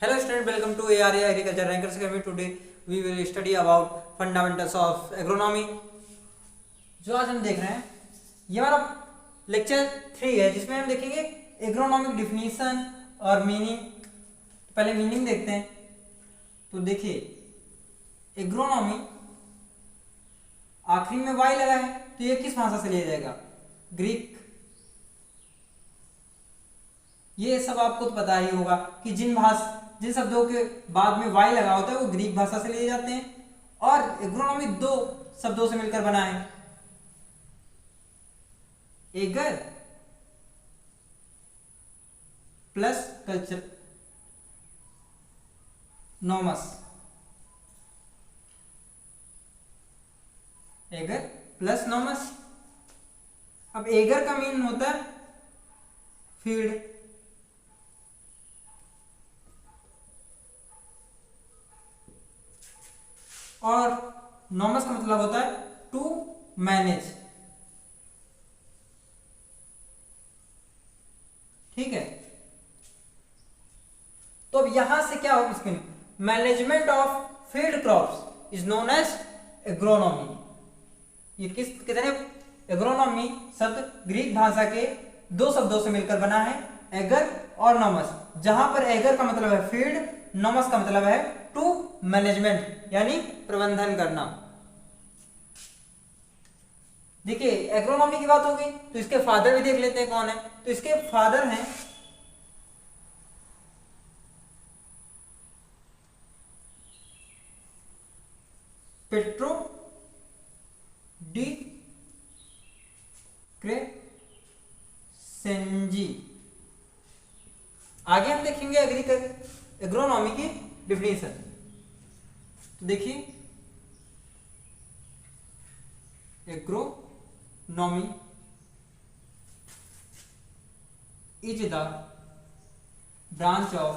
Hello student, welcome to ARA Agriculture Rankers Academy. Today we will study about fundamentals of agronomy. जो आज हम देख रहे हैं ये हमारा लेक्चर 3 है, जिसमें हम देखेंगे एग्रोनॉमिक डिफिनीशन और मीनिंग। पहले मीनिंग देखते हैं। तो देखिए एग्रोनॉमी आखिरी में वाई लगा है, तो ये किस भाषा से लिया जाएगा? ग्रीक। ये सब आपको तो पता ही होगा कि जिन शब्दों के बाद में वाई लगा होता है वो ग्रीक भाषा से लिए जाते हैं। और एग्रोनॉमी दो शब्दों से मिलकर बना है, ager plus culture nomos. Ager plus nomos. अब एगर का मीन होता है फील्ड, और नॉमस का मतलब होता है टू मैनेज। ठीक है, तो अब यहां से क्या होगा? इसके management of field crops is known as agronomy. ये कितने एग्रोनॉमी शब्द ग्रीक भाषा के दो शब्दों से मिलकर बना है, एगर और नॉमस। जहां पर एगर का मतलब है फील्ड, नॉमस का मतलब है टू मैनेजमेंट यानी प्रबंधन करना। देखिए एग्रोनॉमी की बात हो गई, तो इसके फादर भी देख लेते हैं कौन है। तो इसके फादर हैं पेट्रो डी क्रेसेंजी। आगे हम देखेंगे एग्रोनॉमी की डिफिनीशन। तो देखिए agronomy is the branch of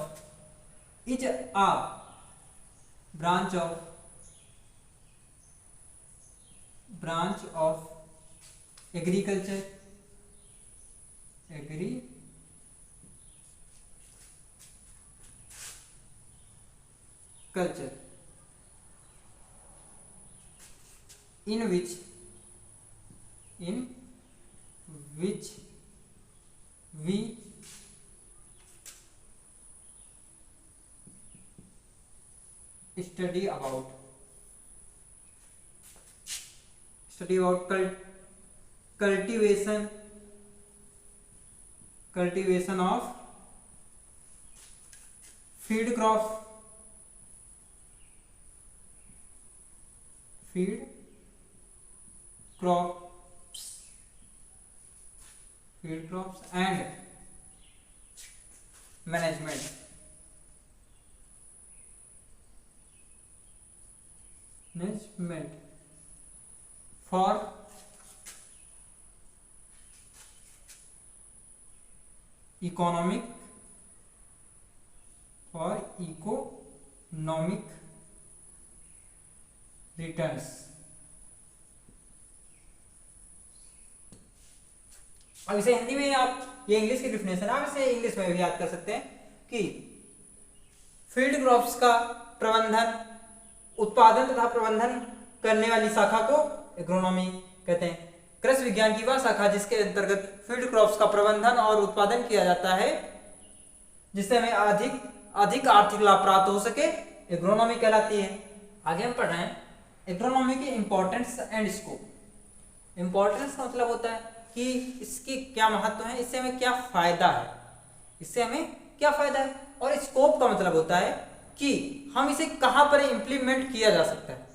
agriculture in which we study about cultivation of feed crops and management for economic returns। अब इसे हिंदी में आप, ये इंग्लिश की डिफिनेशन, आप इसे इंग्लिश में भी याद कर सकते हैं कि फील्ड क्रॉप्स का प्रबंधन, उत्पादन तथा प्रबंधन करने वाली शाखा को एग्रोनॉमी कहते हैं। कृषि विज्ञान की वह शाखा जिसके अंतर्गत फील्ड क्रॉप्स का प्रबंधन और उत्पादन किया जाता है, जिससे हमें अधिक आर्थिक लाभ प्राप्त हो सके, एग्रोनॉमी कहलाती है। आगे हम पढ़ रहे हैं एग्रोनॉमी की इंपॉर्टेंस एंड स्कोप। इंपॉर्टेंस का मतलब होता है कि इसकी क्या महत्व है, इससे हमें क्या फायदा है, और स्कोप का मतलब होता है कि हम इसे कहां पर इंप्लीमेंट किया जा सकता है।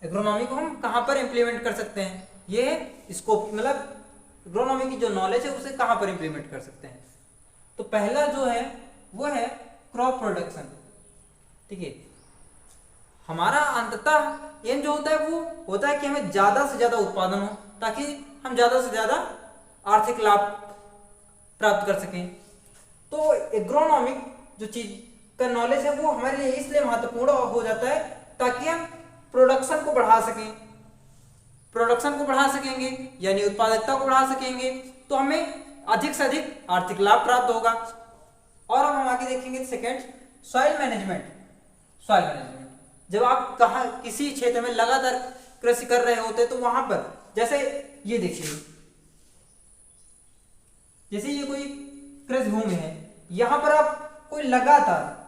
एग्रोनॉमी को हम कहां पर इंप्लीमेंट कर सकते हैं, ये है स्कोप। मतलब एग्रोनॉमी की जो नॉलेज है उसे कहां पर इंप्लीमेंट कर सकते हैं। तो पहला जो है वो है क्रॉप प्रोडक्शन। ठीक है, हमारा अंततः एम जो होता है वो होता है कि हमें ज्यादा से ज्यादा उत्पादन हो, ताकि हम ज्यादा से ज्यादा आर्थिक लाभ प्राप्त कर सकें। तो एग्रोनॉमिक जो चीज का नॉलेज है वो हमारे लिए इसलिए महत्वपूर्ण हो जाता है ताकि हम प्रोडक्शन को बढ़ा सकेंगे यानी उत्पादकता को बढ़ा सकेंगे, तो हमें अधिक से अधिक आर्थिक लाभ प्राप्त होगा। और अब हम आगे देखेंगे second soil management. Soil management जब आप कहाँ किसी क्षेत्र में लगातार कृषि कर रहे होते तो वहां पर जैसे ये देखिए, जैसे ये कोई कृषि भूमि है, यहां पर आप कोई लगातार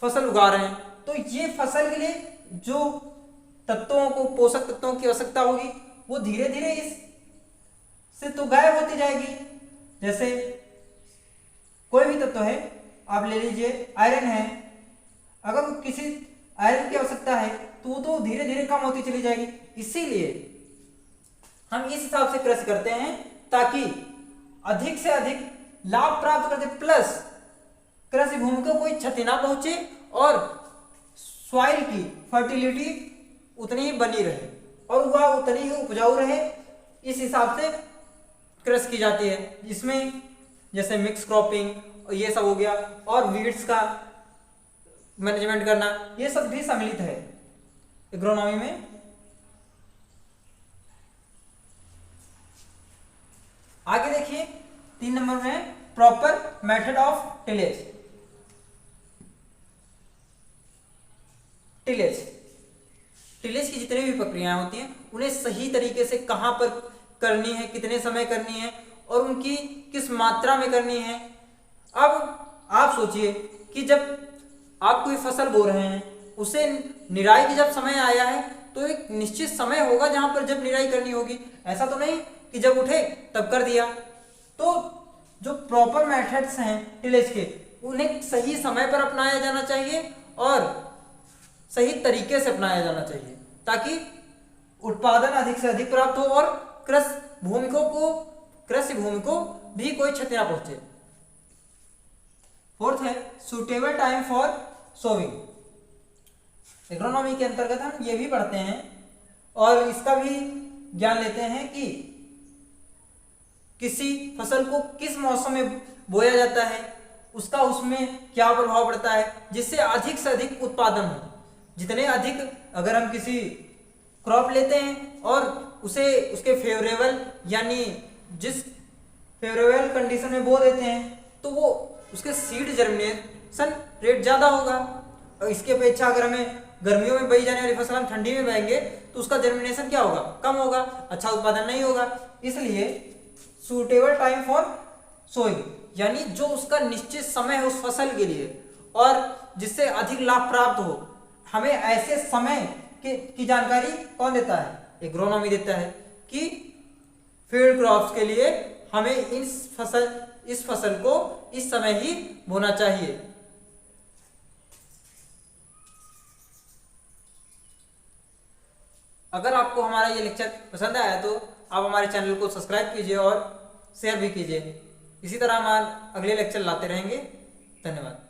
फसल उगा रहे हैं, तो ये फसल के लिए जो तत्वों को, पोषक तत्वों की आवश्यकता होगी वो धीरे धीरे इस से तो गायब होती जाएगी। जैसे कोई भी तत्व है, आप ले लीजिए आयरन है, अगर किसी आयरन की आवश्यकता है तो वो तो धीरे धीरे कम होती चली जाएगी। इसीलिए हम इस हिसाब से कृषि करते हैं ताकि अधिक से अधिक लाभ प्राप्त करते, प्लस कृषि भूमि को कोई क्षति ना पहुंचे और सॉइल की फर्टिलिटी उतनी ही बनी रहे और वह उतनी ही उपजाऊ रहे। इस हिसाब से कृषि की जाती है, जिसमें जैसे मिक्स क्रॉपिंग ये सब हो गया और वीड्स का मैनेजमेंट करना, ये सब भी सम्मिलित है एग्रोनॉमी में। आगे देखिए 3 नंबर में proper method of tillage. Tillage की जितनी भी प्रक्रियाएं होती हैं उन्हें सही तरीके से कहां पर करनी है, कितने समय करनी है और उनकी किस मात्रा में करनी है। अब आप सोचिए कि जब आप कोई फसल बो रहे हैं, उसे निराई की जब समय आया है तो एक निश्चित समय होगा जहां पर जब निराई करनी होगी। ऐसा तो नहीं कि जब उठे तब कर दिया। तो जो प्रॉपर मेथड्स हैं टिलेज के, उन्हें सही समय पर अपनाया जाना चाहिए और सही तरीके से अपनाया जाना चाहिए ताकि उत्पादन अधिक से अधिक प्राप्त हो और कृषि भूमि को भी कोई क्षति ना पहुंचे। फोर्थ है suitable time for sowing. Agronomy के अंतर्गत हम ये भी पढ़ते हैं और इसका भी ज्ञान लेते हैं कि किसी फसल को किस मौसम में बोया जाता है, उसका उसमें क्या प्रभाव पड़ता है, जिससे अधिक से अधिक उत्पादन हो। जितने अधिक अगर हम किसी क्रॉप लेते हैं और उसे उसके फेवरेबल यानी जिस फेवरेबल कंडीशन में बो देते हैं तो वो उसके सीड जर्मिनेशन रेट ज़्यादा होगा। और इसकी अपेक्षा अगर हमें गर्मियों में बोई जाने वाली फसल हम ठंडी में बोएंगे तो उसका जर्मिनेशन क्या होगा, कम होगा, अच्छा उत्पादन नहीं होगा। इसलिए सूटेबल टाइम फॉर सोइंग यानी जो उसका निश्चित समय है उस फसल के लिए और जिससे अधिक लाभ प्राप्त हो, हमें ऐसे समय की जानकारी कौन देता है, एग्रोनॉमी देता है कि फील्ड क्रॉप्स के लिए हमें इस फसल को इस समय ही बोना चाहिए। अगर आपको हमारा ये लेक्चर पसंद आया तो आप हमारे चैनल को सब्सक्राइब कीजिए और शेयर भी कीजिए। इसी तरह हम अगले लेक्चर लाते रहेंगे। धन्यवाद।